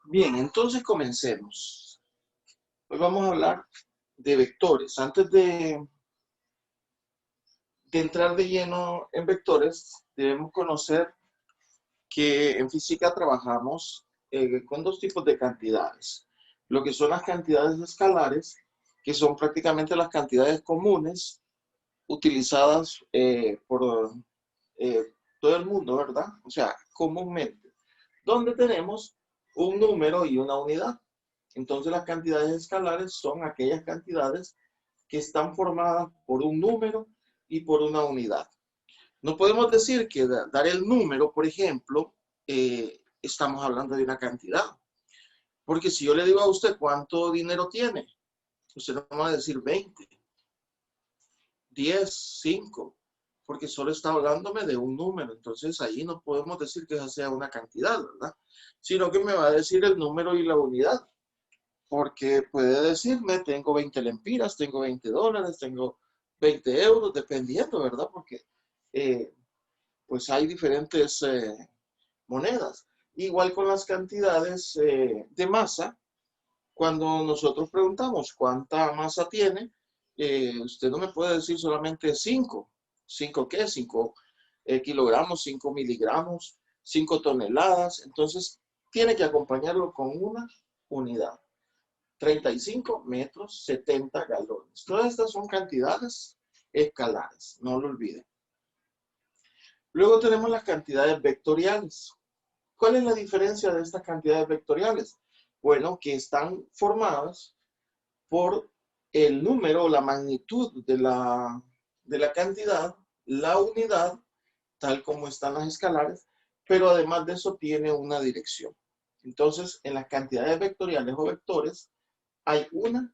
Bien, entonces comencemos. Hoy vamos a hablar de vectores. Antes de entrar de lleno en vectores, debemos conocer que en física trabajamos con dos tipos de cantidades. Lo que son las cantidades escalares, que son prácticamente las cantidades comunes utilizadas por todo el mundo, ¿verdad? O sea, comúnmente, donde tenemos un número y una unidad. Entonces las cantidades escalares son aquellas cantidades que están formadas por un número y por una unidad. No podemos decir que dar el número, por ejemplo, estamos hablando de una cantidad. Porque si yo le digo a usted cuánto dinero tiene, usted no me va a decir 20, 10, 5, porque solo está hablándome de un número. Entonces ahí no podemos decir que esa sea una cantidad, ¿verdad? Sino que me va a decir el número y la unidad. Porque puede decirme, tengo 20 lempiras, tengo 20 dólares, tengo 20 euros, dependiendo, ¿verdad? Porque eh, pues hay diferentes monedas. Igual con las cantidades de masa, cuando nosotros preguntamos cuánta masa tiene, usted no me puede decir solamente 5. ¿5 qué? 5 kilogramos, 5 miligramos, 5 toneladas. Entonces, tiene que acompañarlo con una unidad. 35 metros, 70 galones. Todas estas son cantidades escalares, no lo olviden. Luego tenemos las cantidades vectoriales. ¿Cuál es la diferencia de estas cantidades vectoriales? Bueno, que están formadas por el número o la magnitud de la cantidad, la unidad, tal como están las escalares, pero además de eso tiene una dirección. Entonces, en las cantidades vectoriales o vectores hay una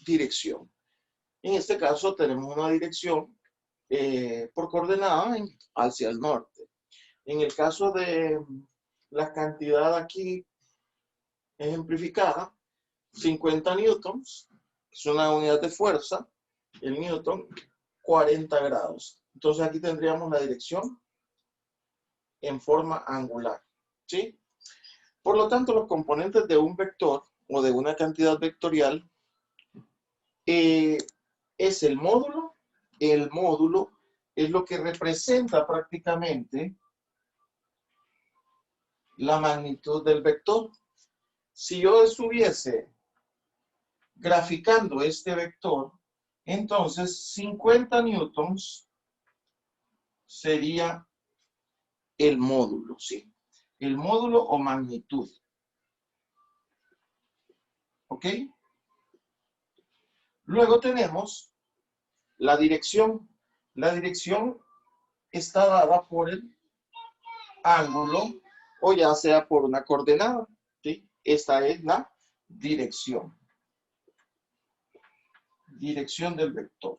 dirección. En este caso tenemos una dirección por coordenada hacia el norte. En el caso de la cantidad aquí ejemplificada, 50 newtons, es una unidad de fuerza, el newton, 40 grados. Entonces aquí tendríamos la dirección en forma angular, ¿sí? Por lo tanto, los componentes de un vector o de una cantidad vectorial es el módulo. El módulo es lo que representa prácticamente la magnitud del vector. Si yo estuviese graficando este vector, entonces 50 newtons sería el módulo, ¿sí? El módulo o magnitud. ¿Ok? Luego tenemos la dirección. La dirección está dada por el ángulo o ya sea por una coordenada, ¿sí? Esta es la dirección. Dirección del vector.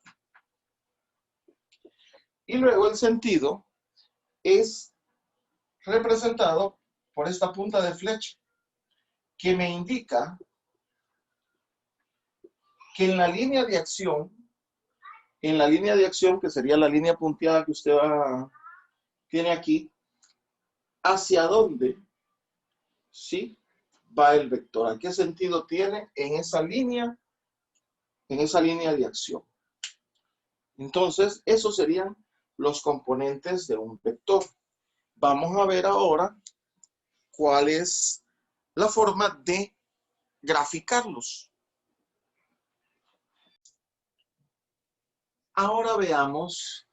Y luego el sentido es representado por esta punta de flecha que me indica que en la línea de acción, que sería la línea punteada que usted tiene aquí, hacia dónde, ¿sí?, va el vector. ¿A qué sentido tiene en esa línea de acción? Entonces, esos serían los componentes de un vector. Vamos a ver ahora cuál es la forma de graficarlos. Ahora veamos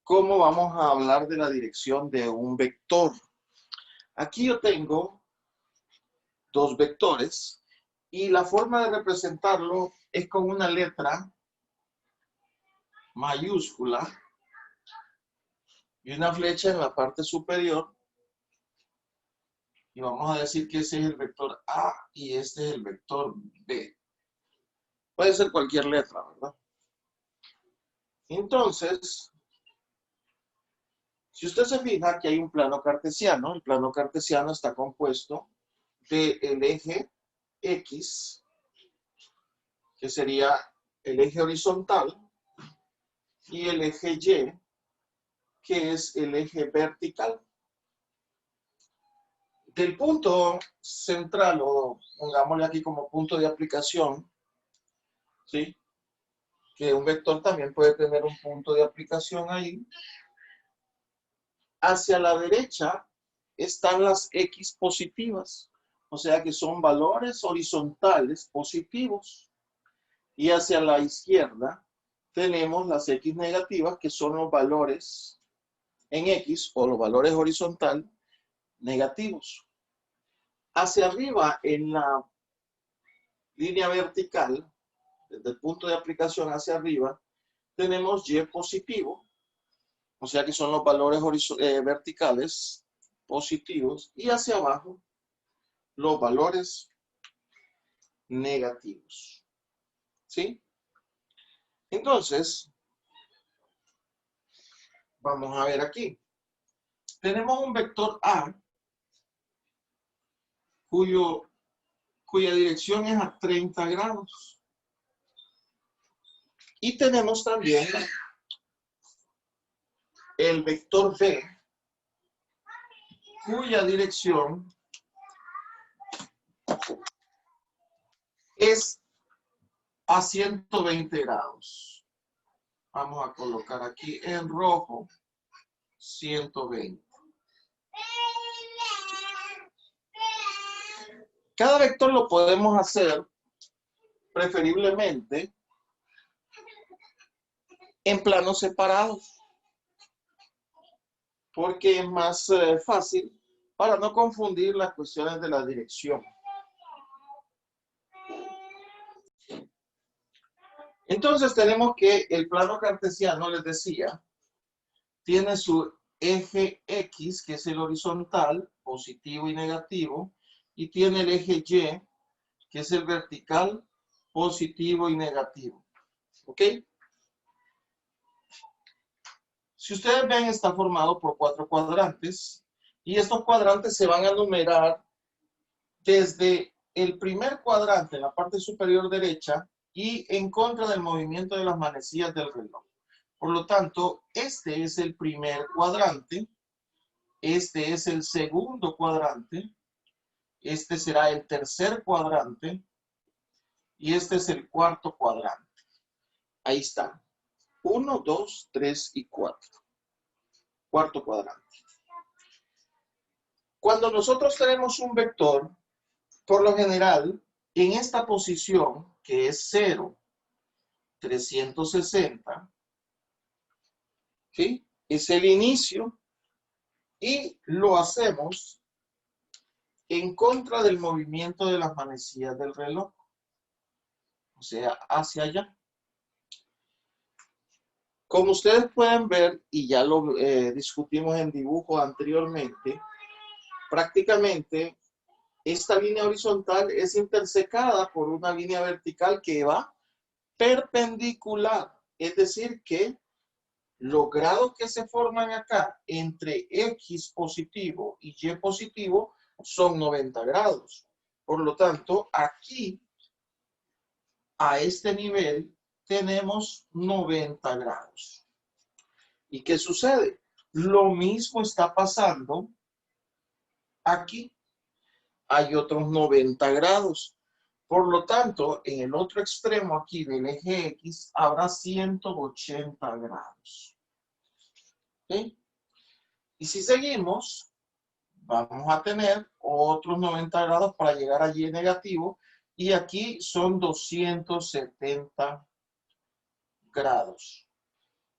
cómo vamos a hablar de la dirección de un vector. Aquí yo tengo dos vectores y la forma de representarlo es con una letra mayúscula y una flecha en la parte superior, y vamos a decir que ese es el vector A y este es el vector B. Puede ser cualquier letra, ¿verdad? Entonces, si usted se fija que hay un plano cartesiano, el plano cartesiano está compuesto del eje X, que sería el eje horizontal, y el eje Y, que es el eje vertical. Del punto central, o pongámosle aquí como punto de aplicación, ¿sí? Que un vector también puede tener un punto de aplicación ahí. Hacia la derecha están las X positivas, o sea que son valores horizontales positivos. Y hacia la izquierda tenemos las X negativas, que son los valores en X o los valores horizontal negativos. Hacia arriba, en la línea vertical, desde el punto de aplicación hacia arriba, tenemos Y positivo, o sea que son los valores verticales positivos, y hacia abajo los valores negativos. ¿Sí? Entonces, vamos a ver aquí. Tenemos un vector A cuya dirección es a 30 grados. Y tenemos también el vector B, cuya dirección es a 120 grados. Vamos a colocar aquí en rojo 120. Cada vector lo podemos hacer preferiblemente en planos separados, porque es más fácil para no confundir las cuestiones de la dirección. Entonces tenemos que el plano cartesiano, les decía, tiene su eje X, que es el horizontal, positivo y negativo, y tiene el eje Y, que es el vertical, positivo y negativo. ¿Ok? Si ustedes ven, está formado por 4 cuadrantes, y estos cuadrantes se van a numerar desde el primer cuadrante en la parte superior derecha y en contra del movimiento de las manecillas del reloj. Por lo tanto, este es el primer cuadrante, este es el segundo cuadrante, este será el tercer cuadrante y este es el cuarto cuadrante. Ahí está. 1, 2, 3 y 4. Cuarto cuadrante. Cuando nosotros tenemos un vector, por lo general, en esta posición, que es 0, 360, ¿sí? Es el inicio y lo hacemos en contra del movimiento de las manecillas del reloj, o sea, hacia allá. Como ustedes pueden ver, y ya lo discutimos en dibujo anteriormente, prácticamente esta línea horizontal es intersecada por una línea vertical que va perpendicular, es decir que los grados que se forman acá entre X positivo y Y positivo son 90 grados. Por lo tanto, aquí, a este nivel, tenemos 90 grados. ¿Y qué sucede? Lo mismo está pasando aquí. Hay otros 90 grados. Por lo tanto, en el otro extremo aquí del eje X habrá 180 grados. ¿Sí? Y si seguimos, vamos a tener otros 90 grados para llegar a Y negativo. Y aquí son 270 grados.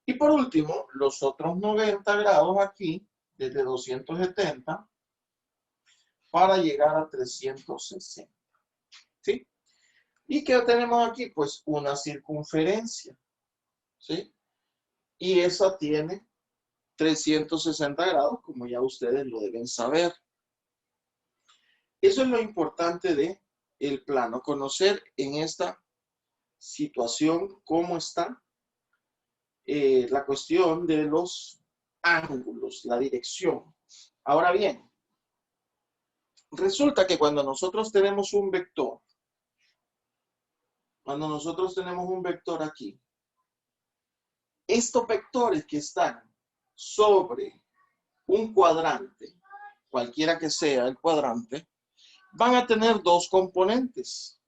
Y por último, los otros 90 grados aquí, desde 270, para llegar a 360. ¿Sí? ¿Y qué tenemos aquí? Pues una circunferencia. ¿Sí? Y esa tiene 360 grados, como ya ustedes lo deben saber. Eso es lo importante de el plano, conocer en esta situación cómo está la cuestión de los ángulos, la dirección. Ahora bien, resulta que cuando nosotros tenemos un vector, aquí, estos vectores que están sobre un cuadrante cualquiera que sea el cuadrante, van a tener dos componentes.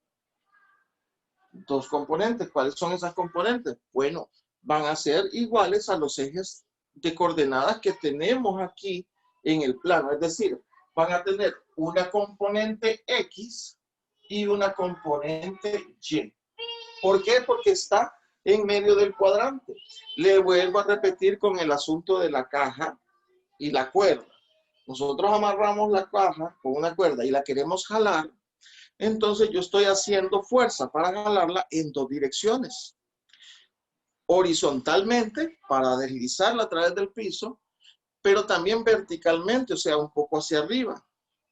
Dos componentes. ¿Cuáles son esas componentes? Bueno, van a ser iguales a los ejes de coordenadas que tenemos aquí en el plano. Es decir, van a tener una componente X y una componente Y. ¿Por qué? Porque está en medio del cuadrante. Le vuelvo a repetir con el asunto de la caja y la cuerda. Nosotros amarramos la caja con una cuerda y la queremos jalar. Entonces yo estoy haciendo fuerza para jalarla en dos direcciones. Horizontalmente, para deslizarla a través del piso, pero también verticalmente, o sea, un poco hacia arriba.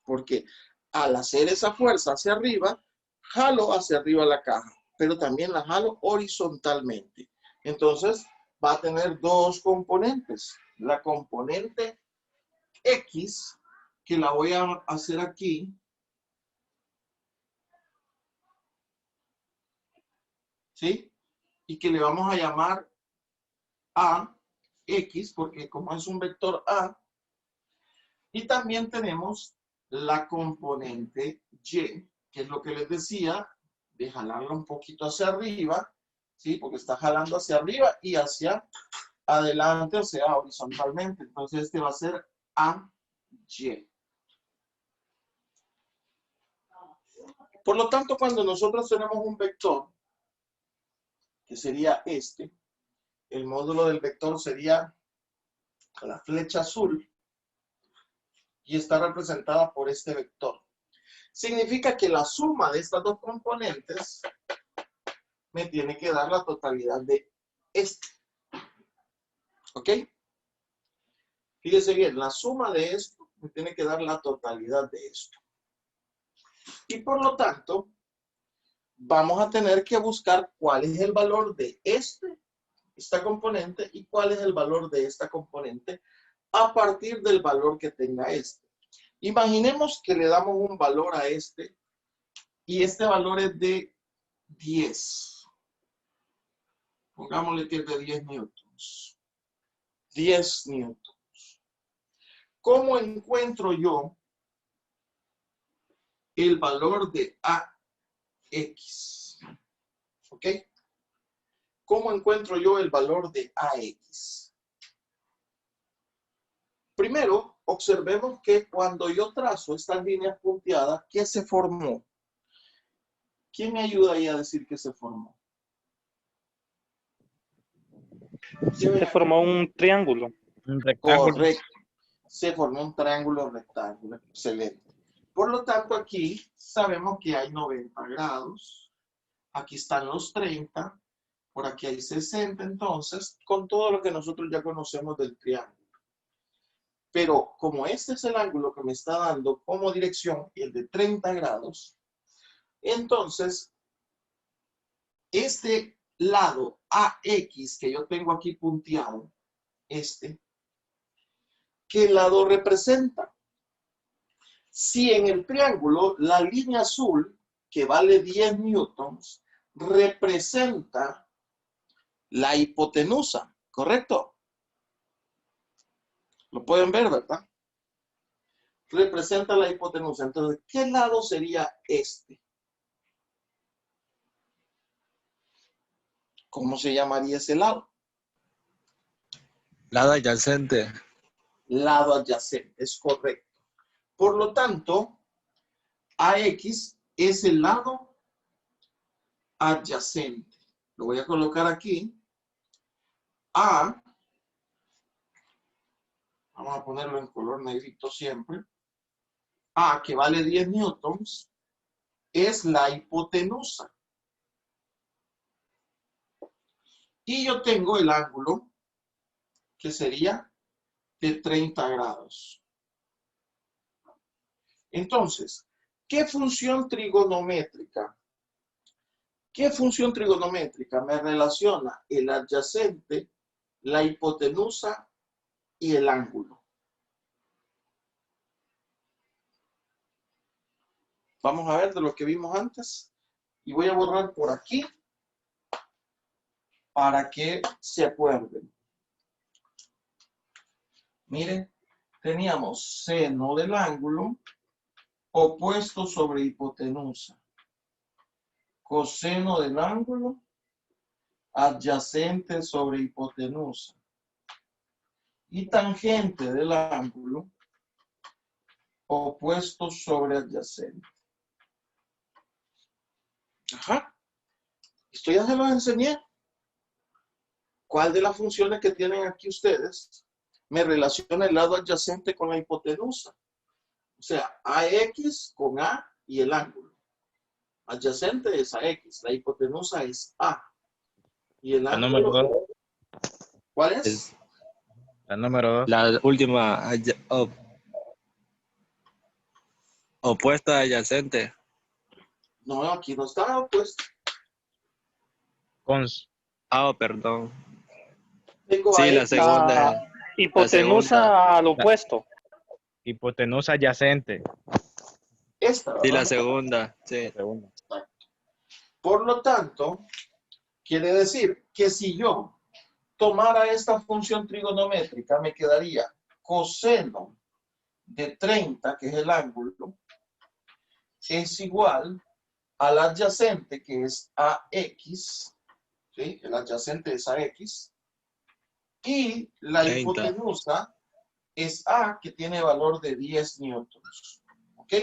Porque al hacer esa fuerza hacia arriba, jalo hacia arriba la caja, pero también la jalo horizontalmente. Entonces va a tener dos componentes. La componente X, que la voy a hacer aquí, ¿sí? Y que le vamos a llamar AX, porque como es un vector A, y también tenemos la componente Y, que es lo que les decía, de jalarla un poquito hacia arriba, ¿sí? Porque está jalando hacia arriba y hacia adelante, o sea, horizontalmente. Entonces este va a ser AY. Por lo tanto, cuando nosotros tenemos un vector, que sería este, el módulo del vector sería la flecha azul y está representada por este vector. Significa que la suma de estas dos componentes me tiene que dar la totalidad de este. ¿Ok? Fíjese bien, la suma de esto me tiene que dar la totalidad de esto. Y por lo tanto, vamos a tener que buscar cuál es el valor de esta componente y cuál es el valor de esta componente a partir del valor que tenga este. Imaginemos que le damos un valor a este y este valor es de 10. Pongámosle que es de 10 newtons. 10 newtons. ¿Cómo encuentro yo el valor de AX? ¿Ok? ¿Cómo encuentro yo el valor de AX? Primero, observemos que cuando yo trazo estas líneas punteadas, ¿qué se formó? ¿Quién me ayuda ahí a decir que se formó? Se formó un triángulo. Un rectángulo. Correcto. Se formó un triángulo rectángulo. Excelente. Por lo tanto, aquí sabemos que hay 90 grados. Aquí están los 30. Por aquí hay 60. Entonces, con todo lo que nosotros ya conocemos del triángulo. Pero como este es el ángulo que me está dando como dirección, el de 30 grados, entonces, este lado AX que yo tengo aquí punteado, ¿qué lado representa? Si en el triángulo la línea azul, que vale 10 newtons, representa la hipotenusa, ¿correcto? Lo pueden ver, ¿verdad? Representa la hipotenusa. Entonces, ¿qué lado sería este? ¿Cómo se llamaría ese lado? Lado adyacente. Lado adyacente, es correcto. Por lo tanto, AX es el lado adyacente. Lo voy a colocar aquí. A, vamos a ponerlo en color negrito siempre. A, que vale 10 newtons, es la hipotenusa. Y yo tengo el ángulo, que sería de 30 grados. Entonces, ¿qué función trigonométrica me relaciona el adyacente, la hipotenusa y el ángulo? Vamos a ver de lo que vimos antes. Y voy a borrar por aquí para que se acuerden. Miren, teníamos seno del ángulo opuesto sobre hipotenusa. Coseno del ángulo adyacente sobre hipotenusa. Y tangente del ángulo opuesto sobre adyacente. Ajá. Esto ya se los enseñé. ¿Cuál de las funciones que tienen aquí ustedes me relaciona el lado adyacente con la hipotenusa? O sea, AX con A y el ángulo. Adyacente es AX, la hipotenusa es A. Y el La número ángulo, 2. ¿cuál es? La número 2. La última, opuesta adyacente. No, aquí no está opuesto. Cons. Perdón. Tengo Sí, la AX. segunda. La hipotenusa segunda. al opuesto. Hipotenusa adyacente. Esta, Sí, la ¿verdad? segunda. Sí. La segunda. Por lo tanto, quiere decir que si yo tomara esta función trigonométrica, me quedaría coseno de 30, que es el ángulo, es igual al adyacente, que es AX, ¿sí? El adyacente es AX, y la 30. hipotenusa es A, que tiene valor de 10 newtons, ¿ok?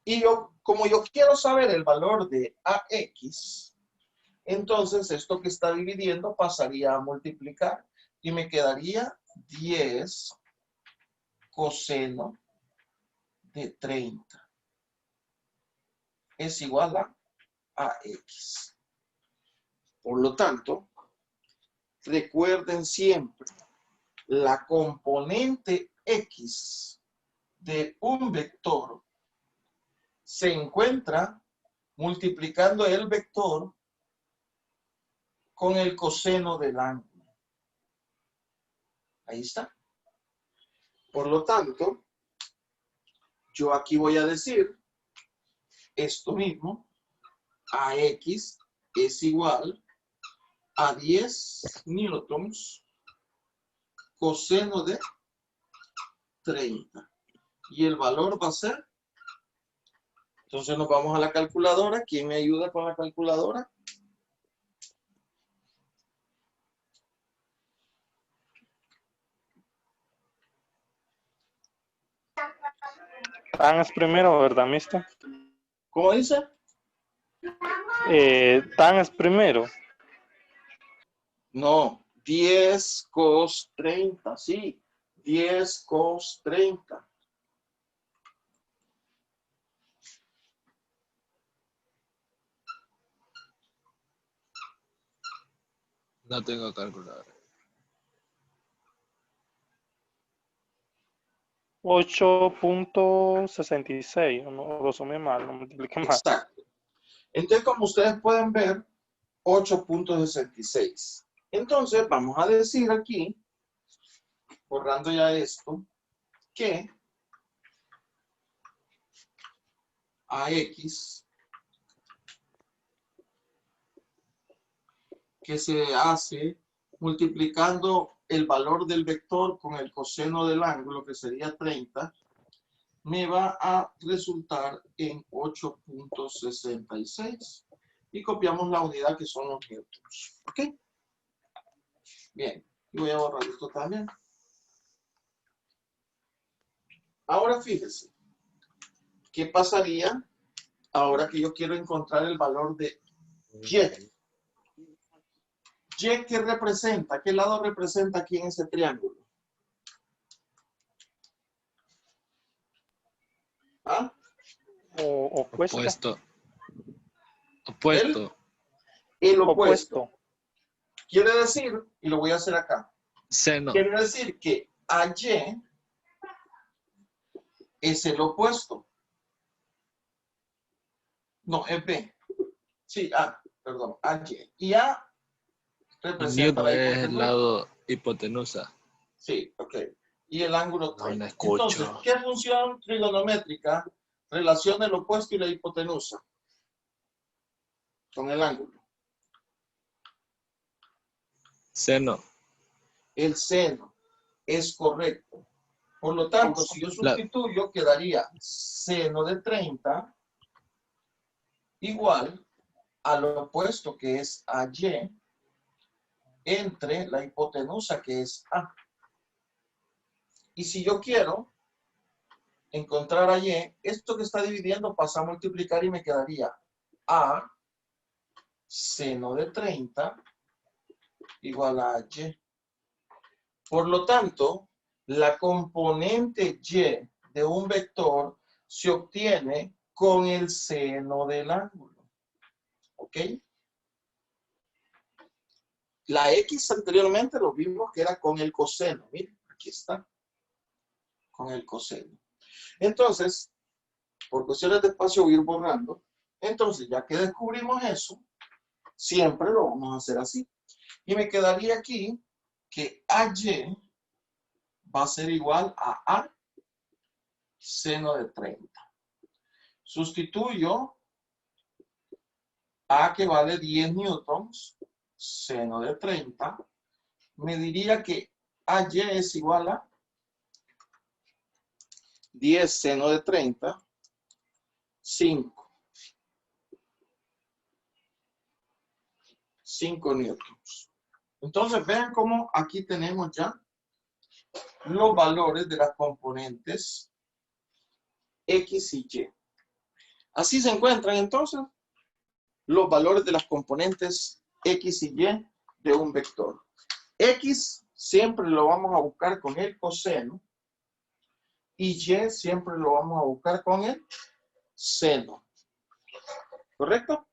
Y yo, como yo quiero saber el valor de AX, entonces esto que está dividiendo pasaría a multiplicar y me quedaría 10 coseno de 30 es igual a AX. Por lo tanto, recuerden siempre, la componente X de un vector se encuentra multiplicando el vector con el coseno del ángulo. Ahí está. Por lo tanto, yo aquí voy a decir esto mismo. AX es igual a 10 newtons coseno de 30. Y el valor va a ser, entonces nos vamos a la calculadora. ¿Quién me ayuda con la calculadora? Tan es primero, ¿verdad, mister? ¿Cómo dice? Tan es primero. No, 10 cos 30, sí. 10 cos 30. No tengo calculadora. 8.66. No lo sumé mal, no multipliqué mal. Exacto. Entonces, como ustedes pueden ver, 8.66. Entonces, vamos a decir aquí, borrando ya esto, que AX, que se hace multiplicando el valor del vector con el coseno del ángulo, que sería 30, me va a resultar en 8.66. Y copiamos la unidad, que son los newtons. ¿Ok? Bien. Y voy a borrar esto también. Ahora fíjense. ¿Qué pasaría ahora que yo quiero encontrar el valor de Y? Y, ¿qué representa? ¿Qué lado representa aquí en ese triángulo? ¿Ah? Opuesta. Opuesto. Opuesto. El opuesto. Opuesto. Quiere decir, y lo voy a hacer acá, Seno. quiere decir que AY es el opuesto. No, es B. Sí, A, perdón, AY. Y A representa Newton la es el hipotenusa. lado hipotenusa. Sí, ok. Y el ángulo No 30. la escucho. Entonces, ¿qué función trigonométrica relaciona el opuesto y la hipotenusa con el ángulo? Seno. El seno. Es correcto. Por lo tanto, si yo sustituyo, quedaría seno de 30 igual a lo opuesto que es AY entre la hipotenusa que es A. Y si yo quiero encontrar a Y, esto que está dividiendo pasa a multiplicar y me quedaría A seno de 30 igual a Y. Por lo tanto, la componente Y de un vector se obtiene con el seno del ángulo. ¿Ok? La X anteriormente lo vimos que era con el coseno. Miren, aquí está. Con el coseno. Entonces, por cuestiones de espacio voy a ir borrando. Entonces, ya que descubrimos eso, siempre lo vamos a hacer así. Y me quedaría aquí que AY va a ser igual a A seno de 30. Sustituyo A que vale 10 newtons, seno de 30. Me diría que AY es igual a 10 seno de 30, 5 newtons. Entonces vean cómo aquí tenemos ya los valores de las componentes X y Y. Así se encuentran entonces los valores de las componentes X y Y de un vector. X siempre lo vamos a buscar con el coseno y Y siempre lo vamos a buscar con el seno. ¿Correcto?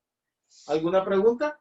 ¿Alguna pregunta?